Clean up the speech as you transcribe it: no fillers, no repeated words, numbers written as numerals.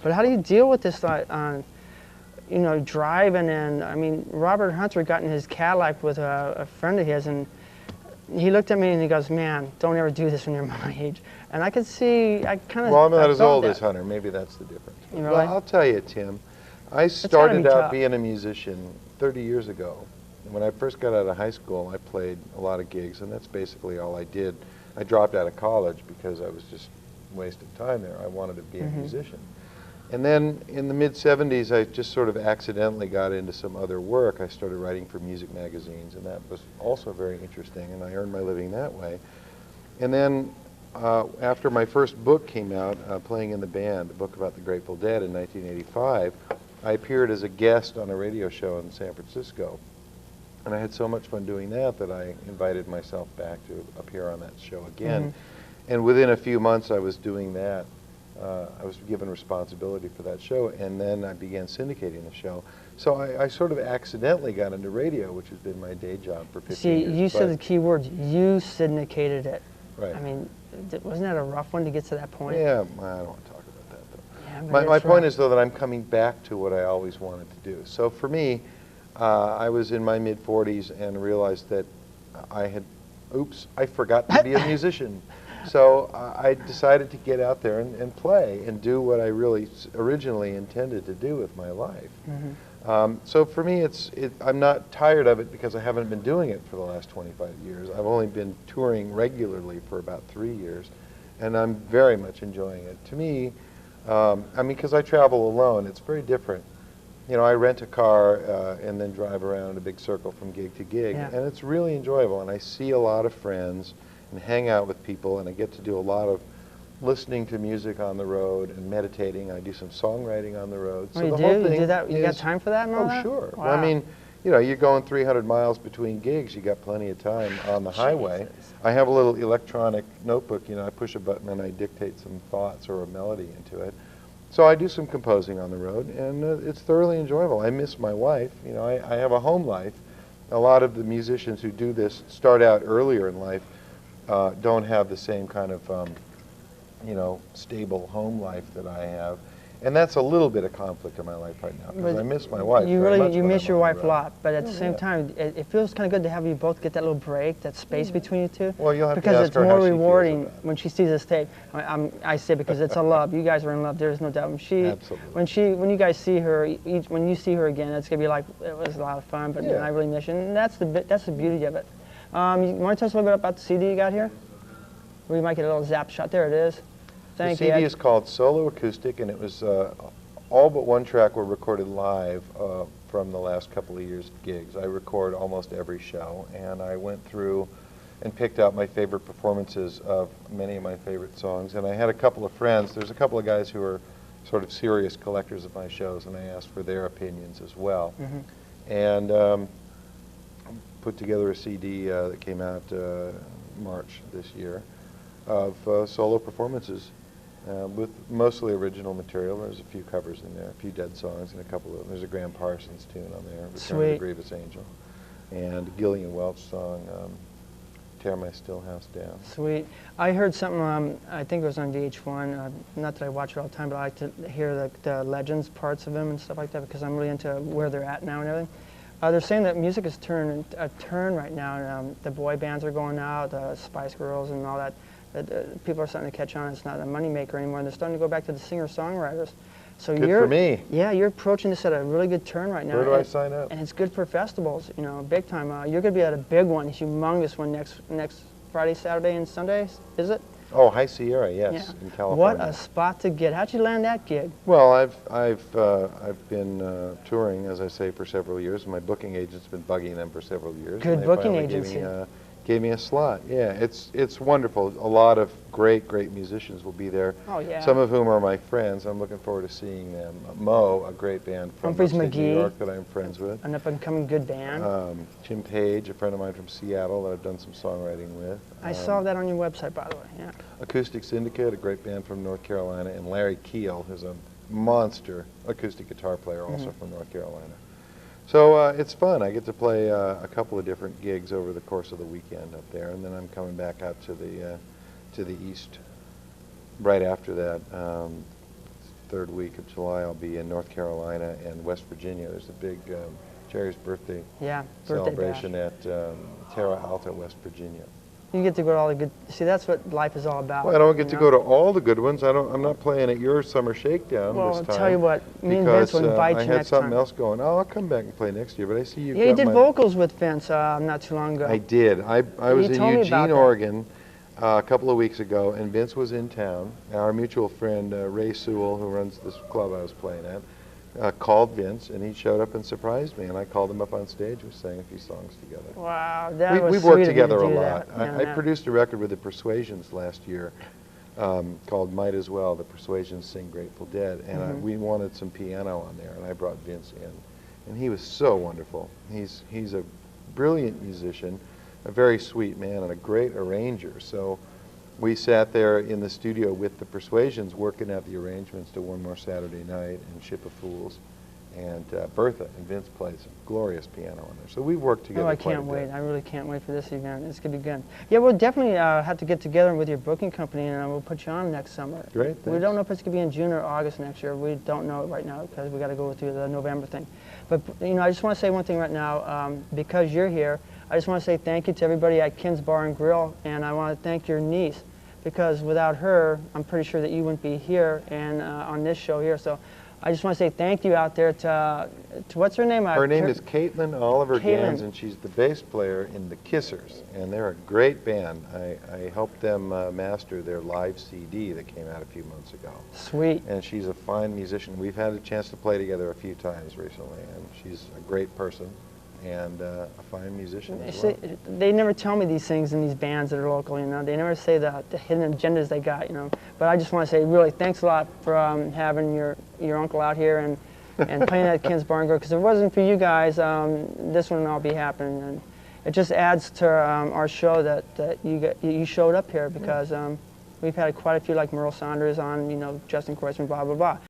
But how do you deal with this, you know, driving? And I mean, Robert Hunter got in his Cadillac with a friend of his, and he looked at me and he goes, "Man, don't ever do this when you're my age." And I could see, I kind of. Well, I'm not as old as Hunter. Maybe that's the difference. You really? Well, I'll tell you, Tim. I started out being a musician 30 years ago. When I first got out of high school, I played a lot of gigs, and that's basically all I did. I dropped out of college because I was just wasting time there. I wanted to be a musician. And then in the mid-'70s, I just sort of accidentally got into some other work. I started writing for music magazines, and that was also very interesting, and I earned my living that way. And then after my first book came out, Playing in the Band, a book about the Grateful Dead in 1985, I appeared as a guest on a radio show in San Francisco. And I had so much fun doing that that I invited myself back to appear on that show again. And within a few months I was doing that. I was given responsibility for that show, and then I began syndicating the show. So I sort of accidentally got into radio, which has been my day job for 15 years. See, you said the key words. You syndicated it. Right. I mean, wasn't that a rough one to get to that point? Yeah, I don't want to talk about that, though. Yeah, my point is, though, that I'm coming back to what I always wanted to do. So for me, I was in my mid-40s and realized that I forgot to be a musician. So I decided to get out there and play and do what I really originally intended to do with my life. So for me, I'm not tired of it because I haven't been doing it for the last 25 years. I've only been touring regularly for about 3 years, and I'm very much enjoying it. To me, I mean, because I travel alone, it's very different. You know, I rent a car and then drive around a big circle from gig to gig, and it's really enjoyable, and I see a lot of friends and hang out with people, and I get to do a lot of listening to music on the road and meditating. I do some songwriting on the road. So you do that? You got time for that and all that? Oh, sure. Wow. Well, I mean, you know, you're going 300 miles between gigs. You got plenty of time on the highway. I have a little electronic notebook. You know, I push a button and I dictate some thoughts or a melody into it. So I do some composing on the road, and it's thoroughly enjoyable. I miss my wife. You know, I have a home life. A lot of the musicians who do this start out earlier in life don't have the same kind of, you know, stable home life that I have. And that's a little bit of conflict in my life right now, because I miss my wife. You miss your wife a lot, but at the same time, it feels kind of good to have you both get that little break, that space between you two. Well, you'll have because to ask it's her more how she rewarding feels about it. when she sees this tape. I say because it's a love. You guys are in love. There's no doubt. Absolutely. When you guys see her, when you see her again, it's gonna be like it was a lot of fun. But I really miss you, and that's the beauty of it. You want to tell us a little bit about the CD you got here? We might get a little zap shot. There it is. Thank you. The CD is called Solo Acoustic, and it was all but one track were recorded live from the last couple of years of gigs. I record almost every show, and I went through and picked out my favorite performances of many of my favorite songs. And I had a couple of friends. There's a couple of guys who are sort of serious collectors of my shows, and I asked for their opinions as well. And put together a CD that came out March this year of solo performances. With mostly original material. There's a few covers in there, a few Dead songs, and a couple of, there's a Graham Parsons tune on there, Return of the Grievous Angel, and a Gillian Welch song, Tear My Still House Down. Sweet. I heard something, I think it was on VH1, not that I watch it all the time, but I like to hear the legends parts of them and stuff like that, because I'm really into where they're at now and everything. They're saying that music is a turn right now, and the boy bands are going out, the Spice Girls and all that. People are starting to catch on. It's not a moneymaker anymore, and they're starting to go back to the singer-songwriters. So Good for me. Yeah, you're approaching this at a really good turn right now. Where do I sign up? And it's good for festivals, you know, big time. You're going to be at a big one, a humongous one next Friday, Saturday, and Sunday, is it? Oh, High Sierra, yes, in California. What a spot to get. How'd you land that gig? Well, I've been touring, as I say, for several years. My booking agent's been bugging them for several years. Good booking agency. Gave me a slot. Yeah, it's wonderful. A lot of great musicians will be there. Oh yeah. Some of whom are my friends. I'm looking forward to seeing them. Mo, a great band from upstate New York that I'm friends with. An up-and-coming good band. Jim Page, a friend of mine from Seattle that I've done some songwriting with. I saw that on your website, by the way. Yeah. Acoustic Syndicate, a great band from North Carolina, and Larry Keel, who's a monster acoustic guitar player, also from North Carolina. So it's fun. I get to play a couple of different gigs over the course of the weekend up there, and then I'm coming back out to the east right after that. third week of July, I'll be in North Carolina and West Virginia. There's a big Jerry's birthday celebration at Terra Alta, West Virginia. You get to go to all the good. See, that's what life is all about. Well, I don't get to go to all the good ones. I'm not playing at your summer shakedown this time. Well, I'll tell you what. Me and Vince will invite you next time. I had something else going. Oh, I'll come back and play next year. But I see you. Yeah, you did vocals with Vince not too long ago. I did. I was in Eugene, Oregon, a couple of weeks ago, and Vince was in town. Our mutual friend Ray Sewell, who runs this club I was playing at, called Vince, and he showed up and surprised me, and I called him up on stage. We sang a few songs together. Wow, that was We've sweet worked of you together to a do lot. that. I produced a record with the Persuasions last year called Might As Well, The Persuasions Sing Grateful Dead, and we wanted some piano on there, and I brought Vince in, and he was so wonderful. He's a brilliant musician, a very sweet man, and a great arranger. So we sat there in the studio with the Persuasions working out the arrangements to One More Saturday Night and Ship of Fools, and Bertha and Vince played some glorious piano on there. So we've worked together. Oh, I can't wait. I really can't wait for this event. It's going to be good. Yeah, we'll definitely have to get together with your booking company, and we'll put you on next summer. Great, thanks. We don't know if it's going to be in June or August next year. We don't know it right now because we got to go through the November thing. But you know, I just want to say one thing right now. Because you're here, I just want to say thank you to everybody at Kin's Bar and Grill, and I want to thank your niece, because without her, I'm pretty sure that you wouldn't be here and on this show here. So I just want to say thank you out there to what's her name? Her name is Caitlin Oliver Gans, and she's the bass player in the Kissers, and they're a great band. I helped them master their live CD that came out a few months ago. Sweet. And she's a fine musician. We've had a chance to play together a few times recently, and she's a great person and a fine musician as well. See, they never tell me these things in these bands that are local, you know. They never say the hidden agendas they got, you know. But I just want to say, really, thanks a lot for having your uncle out here and playing at Kin's Bar and Grill. Because if it wasn't for you guys, this wouldn't all be happening. And it just adds to our show that you showed up here, because we've had quite a few, like Merle Saunders on, you know, Justin Kreuzman, blah, blah, blah.